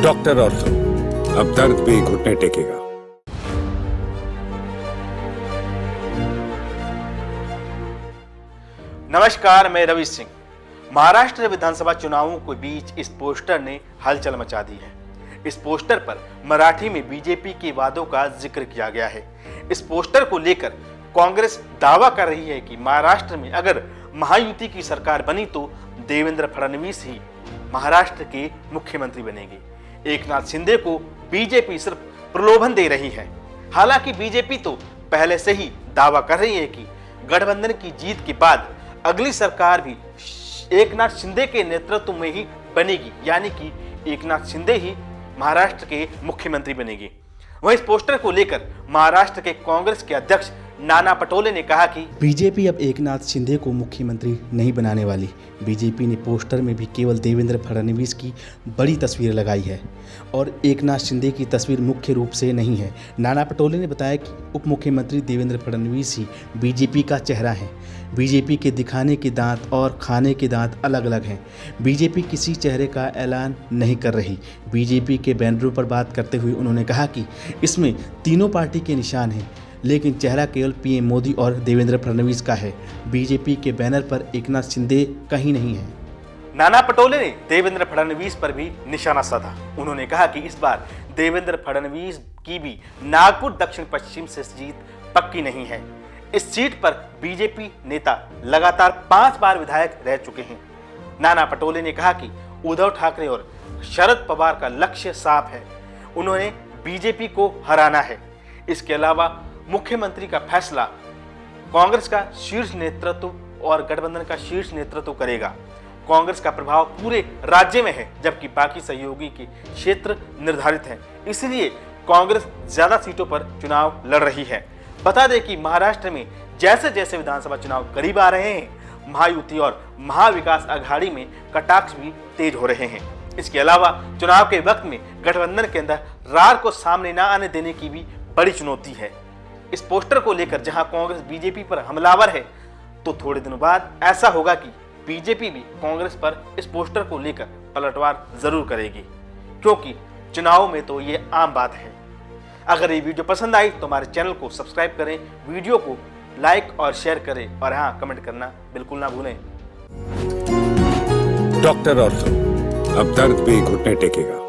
Doctor ortho, अब दर्द भी घुटने टेकेगा। नमस्कार, मैं रवि सिंह। महाराष्ट्र विधानसभा चुनावों के बीच इस पोस्टर ने हलचल मचा दी है। इस पोस्टर पर मराठी में बीजेपी के वादों का जिक्र किया गया है। इस पोस्टर को लेकर कांग्रेस दावा कर रही है कि महाराष्ट्र में अगर महायुति की सरकार बनी तो देवेंद्र फडणवीस ही महाराष्ट्र के मुख्यमंत्री बनेंगे। एकनाथ शिंदे को बीजेपी सिर्फ प्रलोभन दे रही है। हालांकि बीजेपी तो पहले से ही दावा कर रही है कि गठबंधन की जीत के बाद अगली सरकार भी एकनाथ शिंदे के नेतृत्व में ही बनेगी, यानी कि एकनाथ शिंदे ही महाराष्ट्र के मुख्यमंत्री बनेंगे। वहीं इस पोस्टर को लेकर महाराष्ट्र के कांग्रेस के अध्यक्ष नाना पटोले ने कहा कि बीजेपी अब एकनाथ शिंदे को मुख्यमंत्री नहीं बनाने वाली। बीजेपी ने पोस्टर में भी केवल देवेंद्र फडणवीस की बड़ी तस्वीर लगाई है और एकनाथ शिंदे की तस्वीर मुख्य रूप से नहीं है। नाना पटोले ने बताया कि उप मुख्यमंत्री देवेंद्र फडणवीस ही बीजेपी का चेहरा है। बीजेपी के दिखाने के दांत और खाने के दांत अलग अलग हैं। बीजेपी किसी चेहरे का ऐलान नहीं कर रही। बीजेपी के बैनरों पर बात करते हुए उन्होंने कहा कि इसमें तीनों पार्टी के निशान हैं, लेकिन चेहरा केवल पीएम मोदी और देवेंद्र फडणवीस का है। बीजेपी के बैनर पर एकनाथ शिंदे कहीं नहीं है। नाना पटोले ने देवेंद्र फडणवीस पर भी निशाना साधा। उन्होंने कहा कि इस बार देवेंद्र फडणवीस की भी नागपुर दक्षिण पश्चिम से जीत पक्की नहीं है। इस सीट पर बीजेपी नेता लगातार 5 बार विधायक रह चुके हैं। नाना पटोले ने कहा कि उद्धव ठाकरे और शरद पवार का लक्ष्य साफ है, उन्होंने बीजेपी को हराना है। इसके अलावा मुख्यमंत्री का फैसला कांग्रेस का शीर्ष नेतृत्व और गठबंधन का शीर्ष नेतृत्व करेगा। कांग्रेस का प्रभाव पूरे राज्य में है, जबकि बाकी सहयोगी के क्षेत्र निर्धारित हैं। इसलिए कांग्रेस ज्यादा सीटों पर चुनाव लड़ रही है। बता दें कि महाराष्ट्र में जैसे जैसे विधानसभा चुनाव करीब आ रहे हैं, महायुति और महाविकास अघाड़ी में कटाक्ष भी तेज हो रहे हैं। इसके अलावा चुनाव के वक्त में गठबंधन के अंदर रार को सामने न आने देने की भी बड़ी चुनौती है। इस पोस्टर को लेकर जहां कांग्रेस बीजेपी पर हमलावर है, तो थोड़े दिनों बाद ऐसा होगा कि बीजेपी भी कांग्रेस पर इस पोस्टर को लेकर पलटवार जरूर करेगी, क्योंकि चुनाव में तो ये आम बात है। अगर ये वीडियो पसंद आई तो हमारे चैनल को सब्सक्राइब करें, वीडियो को लाइक और शेयर करें और हाँ, कमेंट करना बिल्कुल ना भूलें। डॉक्टर ऑर्थो, अब दर्द भी घुटने टेकेगा।